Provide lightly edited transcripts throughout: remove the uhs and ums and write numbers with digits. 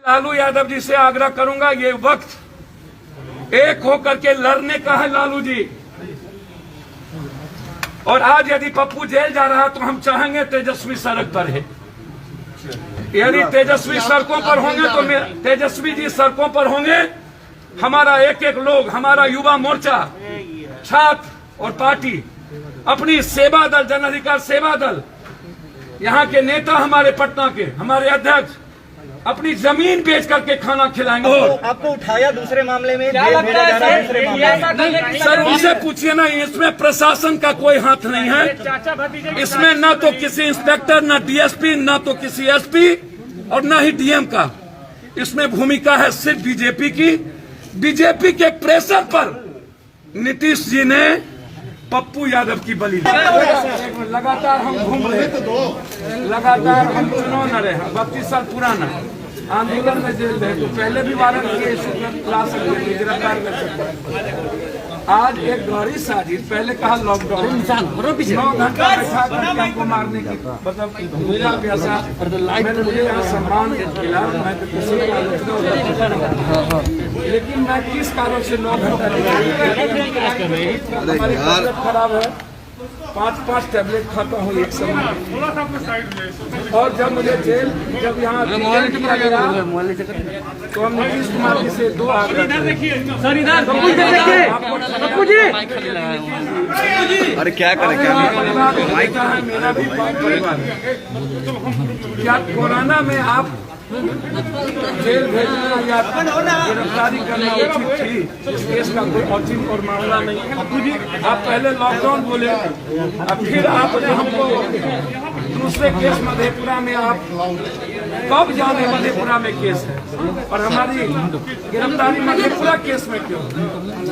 लालू यादव जी से आग्रह करूंगा, ये वक्त एक होकर के लड़ने का है लालू जी। और आज यदि पप्पू जेल जा रहा तो हम चाहेंगे तेजस्वी सड़क पर है। यदि तेजस्वी सड़कों पर होंगे तो तेजस्वी जी सड़कों पर होंगे, हमारा एक एक लोग, हमारा युवा मोर्चा, छात्र और पार्टी, अपनी सेवा दल, जन अधिकार सेवा दल, यहाँ के नेता, हमारे पटना के हमारे अध्यक्ष अपनी जमीन बेच करके खाना खिलाएंगे। आपको उठाया दूसरे मामले में, क्या लगता है सर उनसे पूछिए ना, इसमें प्रशासन का कोई हाथ नहीं है। इसमें न तो किसी इंस्पेक्टर, न डीएसपी, न तो किसी एसपी और न ही डीएम का। इसमें भूमिका है सिर्फ बीजेपी की। बीजेपी के प्रेशर पर नीतीश जी ने पप्पू यादव की बलि ली। लगातार हम घूम रहे, लगातार हम चुनाव न रहे, 32 साल पुराना आंदोलन में जेल रहे, तो पहले भी वारंट ला सकते थे, गिरफ्तार कर सकते। आज एक गहरी साजिश, पहले कहा लॉकडाउन, 9 घंटा बैठा करके हमको मारने की, मतलब मेरा पैसा, मैंने मुझे यहाँ सम्मान मिला, मैं तो किसी को आलोचना, लेकिन मैं किस कारण से 9 घंटा हमारी तबियत खराब है, 5-5 टैबलेट खाता हूँ एक समय। और जब मुझे जेल, जब यहाँ किया गया तो हम नीतीश कुमार जी से 2 आग्रह अरे क्या करें, मेरा भी परिवार, क्या कोरोना में आप जेल भेजना या गिरफ्तारी करना उचित थी? इस केस का कोई औचित्य और मामला नहीं। आप पहले लॉकडाउन बोले, अब फिर आप हमको दूसरे केस मधेपुरा में, आप कब जाने मधेपुरा में केस है और हमारी गिरफ्तारी मधेपुरा केस में क्यों,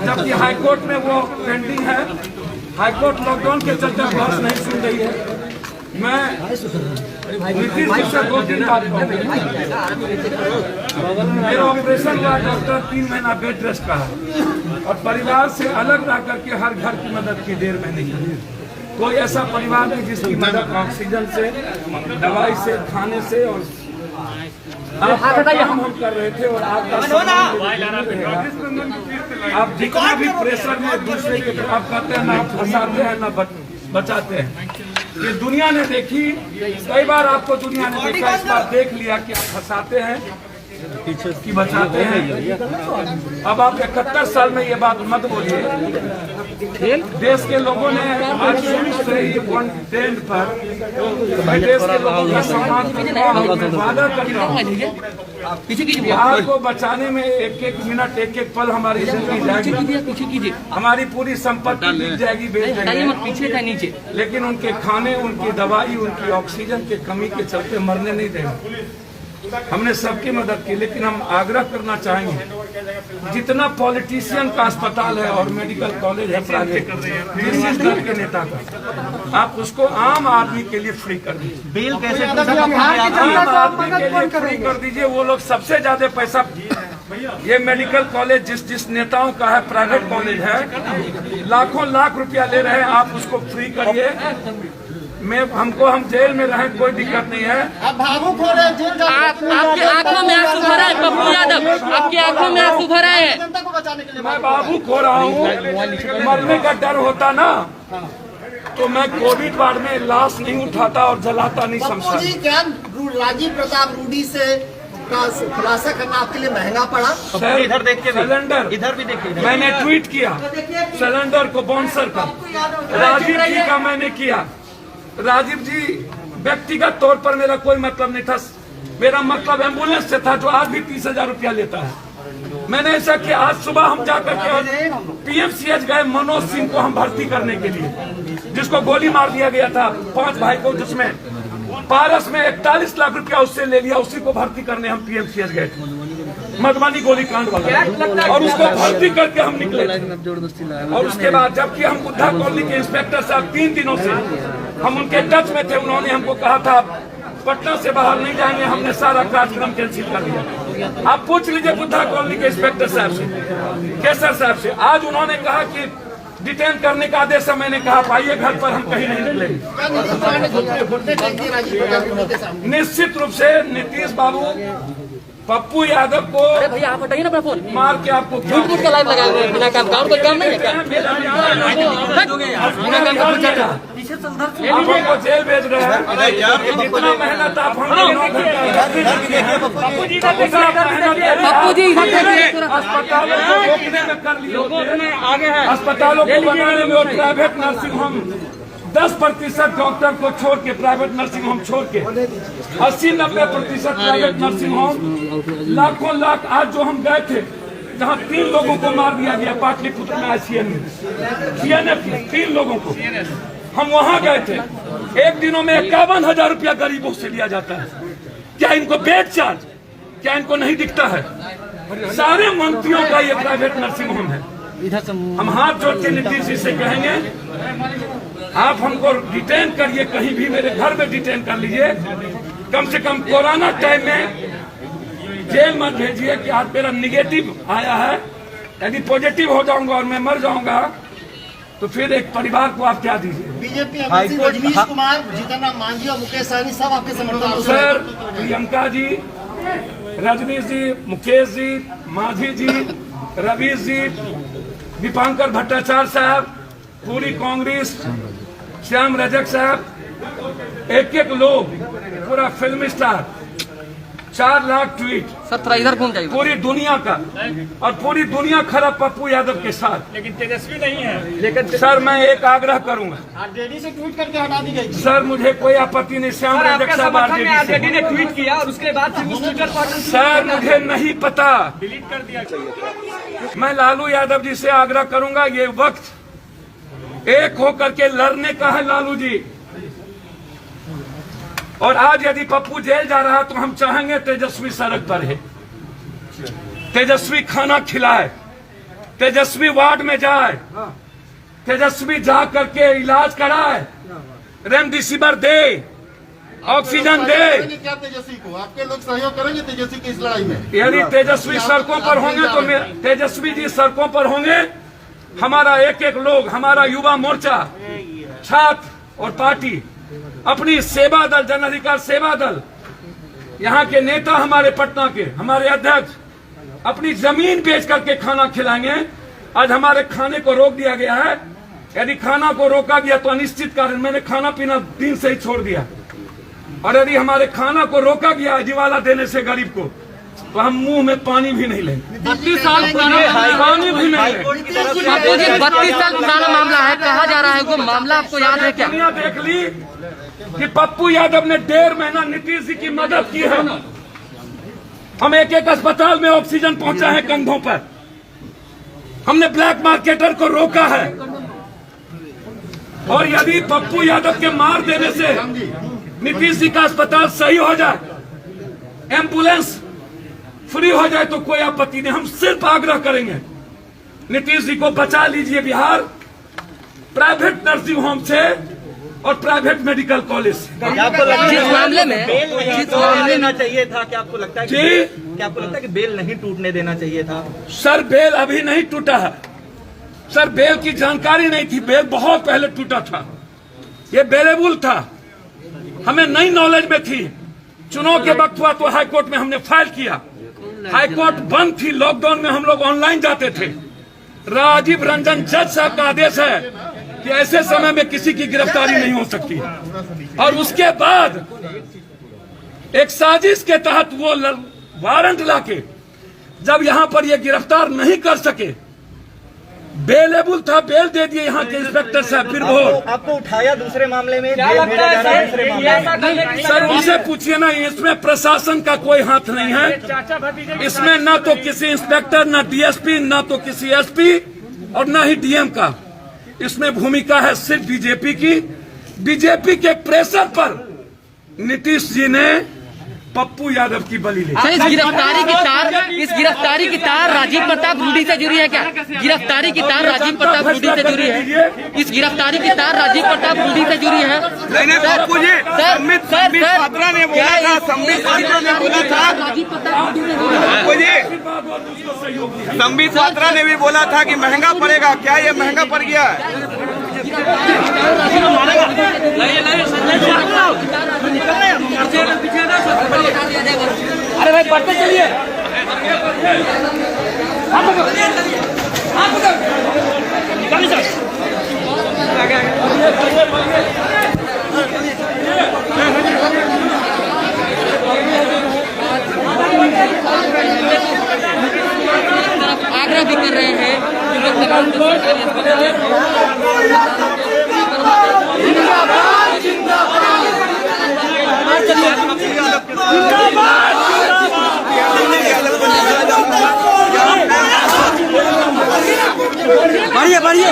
जबकि हाईकोर्ट में वो पेंडिंग है। हाईकोर्ट लॉकडाउन के चलते बहस नहीं सुन रही है। मैं नीतीश जी से 2-3 बात कहूँगा। मेरा ऑपरेशन हुआ, डॉक्टर 3 महीना बेड रेस्ट का है और परिवार से अलग रह करके हर घर की मदद की देर में नहीं। कोई ऐसा परिवार नहीं जिसकी मदद ऑक्सीजन से, दवाई से, खाने से और काम हम कर रहे थे। और आपका आप जितना भी प्रेशर में दूसरे के आप करते हैं, ना फंसाते हैं ना बचाते हैं। ये दुनिया ने देखी, कई बार आपको दुनिया ने देखा, इस बार देख लिया कि आप फंसाते हैं कि बचाते हैं। अब आप 71 साल में ये बात मत बोलिए। देश के लोगों ने आज शुरू से ही कंटेंट पर देश के लोगों का सम्मान वादा कर रहा हूँ। बिहार को बचाने में एक एक मिनट, एक एक पल हमारी जिंदगी जाएगी, हमारी पूरी संपत्ति मिल जाएगी, बेच देंगे, लेकिन उनके खाने, उनकी दवाई, उनकी ऑक्सीजन की कमी के चलते मरने नहीं देंगे। हमने सबकी मदद की, लेकिन हम आग्रह करना चाहेंगे, जितना पॉलिटिशियन का अस्पताल है और मेडिकल कॉलेज है प्राइवेट, जिस दल के नेता का, आप उसको आम आदमी के लिए फ्री कर दीजिए। बिल कैसे आम आदमी के लिए फ्री कर दीजिए। वो लोग सबसे ज्यादा पैसा, ये मेडिकल कॉलेज जिस नेताओं का है, प्राइवेट कॉलेज है, लाखों लाख रुपया ले रहे हैं, आप उसको फ्री करिए। हम जेल में रहें, कोई दिक्कत नहीं है। आप भावुक हो रहे हैं, आपकी आंखों में आंसू भरा है पप्पू यादव, आपकी आंखों में आंसू भरा है। जनता को बचाने के लिए मैं भावुक हो रहा हूँ। मरने का डर होता ना तो मैं कोविड वार्ड में लाश नहीं उठाता और जलाता नहीं समझता। क्या राजीव प्रताप रूडी से खुलासा करना आपके लिए महंगा पड़ा? इधर देख के, सिलेंडर इधर भी देखिए, मैंने ट्वीट किया, सिलेंडर को बाउंसर का राजीव जी का मैंने किया। राजीव जी व्यक्तिगत तौर पर मेरा कोई मतलब नहीं था, मेरा मतलब एम्बुलेंस से था, जो आज भी 30,000 रुपया लेता है। मैंने ऐसा किया, आज सुबह हम जाकर के पीएमसीएच गए, मनोज सिंह को हम भर्ती करने के लिए, जिसको गोली मार दिया गया था 5 भाई को, जिसमें पारस में 41 लाख रुपया उससे ले लिया, उसी को भर्ती करने हम पीएमसीएच गए, मधुबनी गोलीकांड वाला, और उसको भर्ती करके हम निकले। और उसके बाद जबकि हम बुद्धा कॉलोनी के इंस्पेक्टर साहब 3 दिनों से हम उनके टच में थे, उन्होंने हमको कहा था पटना से बाहर नहीं जाएंगे, हमने सारा कार्यक्रम कैंसिल कर दिया। आप पूछ लीजिए बुद्धा कॉलोनी के इंस्पेक्टर साहब से, केसर साहब से। आज उन्होंने कहा कि डिटेन करने का आदेश है, मैंने कहा आइए घर पर, हम कहीं नहीं निकलेंगे। निश्चित रूप से नीतीश बाबू पप्पू यादव को अरे भैया आप हटाइए ना अपना फोन, मार के आपको झूठ मूठ का लाइव लगाए हुए हैं बिना काम का, और कोई काम नहीं है क्या? बिना काम का पूछा था। आप हमको जेल भेज रहे हैं। इतना मेहनत आप हमको पप्पू जी इधर देखिए, अस्पतालों को रोकने में कर लिए आगे है, अस्पतालों को बनाने में और प्राइवेट नर्सिंग होम 10% डॉक्टर को छोड़ के, प्राइवेट नर्सिंग होम छोड़ के 80-90% प्राइवेट नर्सिंग होम, लाखों लाख। आज जो हम गए थे जहाँ 3 लोगों को मार दिया गया पाटलिपुत्र में, CNF 3 लोगों को, हम वहाँ गए थे। एक दिनों में 51,000 रुपया गरीबों से लिया जाता है। क्या इनको बेड चार्ज, क्या इनको नहीं दिखता है? सारे मंत्रियों का ये प्राइवेट नर्सिंग होम है। हम हाथ जोड़ के नीतीश जी से कहेंगे, आप हमको डिटेन करिए, कहीं भी मेरे घर में डिटेन कर लीजिए, कम से कम कोरोना टाइम में जेल मत भेजिए कि आज मेरा निगेटिव आया है, यदि पॉजिटिव हो जाऊंगा और मैं मर जाऊंगा तो फिर एक परिवार को आप क्या दीजिए? बीजेपी रजनीश कुमार, जीतन राम मांझी और मुकेश सहनी सब आपके समर्थन में। सर, प्रियंका जी, रजनीश जी, मुकेश जी, मांझी जी, रवीश जी, दीपांकर भट्टाचार्य साहब, पूरी कांग्रेस, श्याम रजक साहब, एक लोग, पूरा film star, 4 lakh tweet, sir थोड़ा इधर घूम जाइए, पूरी दुनिया का, और पूरी दुनिया खड़ा पप्पू यादव के साथ। लेकिन तेजस्वी नहीं है। लेकिन सर मैं एक आग्रह करूंगा, आरजेडी से ट्वीट करके हटा दी गई। सर मुझे कोई आपत्ति नहीं, श्याम रजक साहब आरजेडी ने ट्वीट किया और उसके बाद फिर उस ट्विटर पर सर मुझे नहीं पता, डिलीट कर दिया। मैं लालू यादव जी से आग्रह करूंगा, ये वक्त एक होकर के लड़ने का है लालू जी। और आज यदि पप्पू जेल जा रहा तो हम चाहेंगे तेजस्वी सड़क पर है, तेजस्वी खाना खिलाए, तेजस्वी वार्ड में जाए, तेजस्वी जा करके इलाज कराए, रेमडेसिविर दे, ऑक्सीजन दे। क्या तेजस्वी को आपके लोग सहयोग करेंगे तेजस्वी की इस लड़ाई में? यदि तेजस्वी सड़कों पर होंगे तो तेजस्वी जी सड़कों पर होंगे, हमारा एक लोग, हमारा युवा मोर्चा, छात्र और पार्टी, अपनी सेवा दल, जन अधिकार सेवा दल, यहाँ के नेता, हमारे पटना के हमारे अध्यक्ष अपनी जमीन बेच करके खाना खिलाएंगे। आज हमारे खाने को रोक दिया गया है, यदि खाना को रोका गया तो अनिश्चित कारण, मैंने खाना पीना दिन से ही छोड़ दिया, और यदि हमारे खाना को रोका गया जिवाला देने से गरीब को, तो हम मुंह में पानी भी नहीं लेंगे। 32 साल पुराना पानी भी नहीं लेंगे। पप्पू जी 32 साल पुराना मामला है, कहा जा रहा है वो मामला आपको याद है क्या? दुनिया देख ली कि पप्पू यादव ने 1.5 महीना नीतीश जी की मदद की है। हम एक अस्पताल में ऑक्सीजन पहुंचा है कंधों पर, हमने ब्लैक मार्केटर को रोका है। और यदि पप्पू यादव के मार देने से नीतीश जी का अस्पताल सही हो जाए, एम्बुलेंस फ्री हो जाए तो कोई आपत्ति नहीं। हम सिर्फ आग्रह करेंगे, नीतीश जी को बचा लीजिए बिहार प्राइवेट नर्सिंग होम से और प्राइवेट मेडिकल कॉलेज से। जिस मामले में देना चाहिए था, क्या आपको लगता है जी, क्या आपको लगता है कि बेल नहीं टूटने देना चाहिए था? सर बेल अभी नहीं टूटा है, सर बेल की जानकारी नहीं थी, बेल बहुत पहले टूटा था, ये बेलेबल था, हमें नई नॉलेज में थी। चुनाव के वक्त हुआ तो हाईकोर्ट में हमने फाइल किया, हाईकोर्ट बंद थी, लॉकडाउन में हम लोग ऑनलाइन जाते थे। राजीव रंजन जज साहब का आदेश है कि ऐसे समय में किसी की गिरफ्तारी नहीं हो सकती, और उसके बाद एक साजिश के तहत वो वारंट लाके जब यहाँ पर ये गिरफ्तार नहीं कर सके, बेलेबल था, बेल दे दिए यहाँ के इंस्पेक्टर साहब। फिर वो आपको उठाया दूसरे मामले में, जेल भेजा जा रहा है दूसरे मामले में। सर उनसे पूछिए ना, इसमें प्रशासन का कोई हाथ नहीं है, इसमें ना तो किसी इंस्पेक्टर, ना डीएसपी, ना तो किसी एसपी और ना ही डीएम का, इसमें भूमिका है सिर्फ बीजेपी की। बीजेपी के प्रेशर पर नीतीश जी ने पप्पू यादव की बलि ली। इस गिरफ्तारी की तार राजीव प्रताप रूडी से जुड़ी है क्या? गिरफ्तारी की तार राजीव प्रताप रूडी से जुड़ी है? इस गिरफ्तारी की तार राजीव प्रताप रूडी से जुड़ी है? नहीं पप्पू जी, संबित पात्रा ने बोला था, संबित पात्रा ने बोला था, राजीव प्रताप रूडी से जुड़ी है? पप्पू जी संबित पात्रा ने भी बोला था कि महंगा पड़ेगा, क्या ये महंगा पड़ गया है? अरे भाई बढ़ते चलिए। आग्रह भी कर रहे हैं कि लोग तमाम सरकारी बढ़िए बढ़िए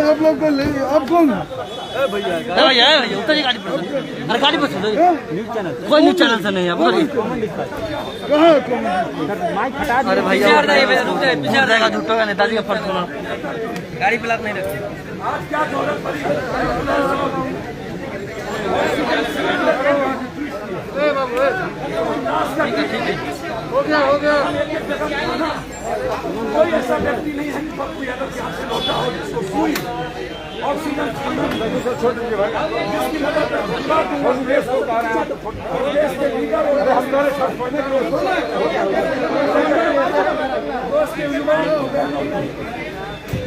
आप लोग को ले आप कौन भैया उतर गाड़ी पर। अरे गाड़ी पर कोई न्यूज चैनल से नहीं है। अरे भैया झूठो का नेताजी का फर्ज गाड़ी प्लाट नहीं रखते। हो गया कोई ऐसा व्यक्ति नहीं है कि पप्पू यादव के हाथ से लौटा हो जिसको सुई ऑक्सीजन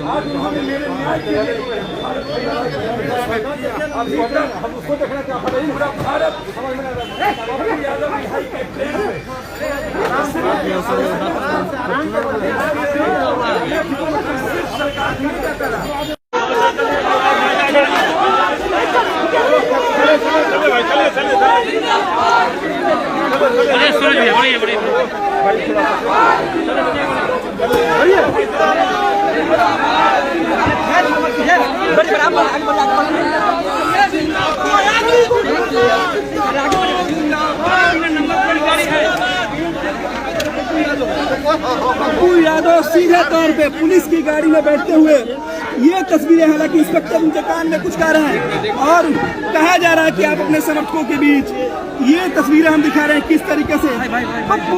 आज उन्होंने मेरे न्याय के लिए हम उसको देखना चाहते हैं। पूरा भारत पप्पू यादव भाई के प्रेम पप्पू यादव सीधे तौर पे पुलिस की गाड़ी में बैठते हुए ये तस्वीरें, हालांकि इंस्पेक्टर उनके कान में कुछ कह रहे हैं और कहा जा रहा है कि आप अपने समर्थकों के बीच ये तस्वीरें हम दिखा रहे हैं किस तरीके से पप्पू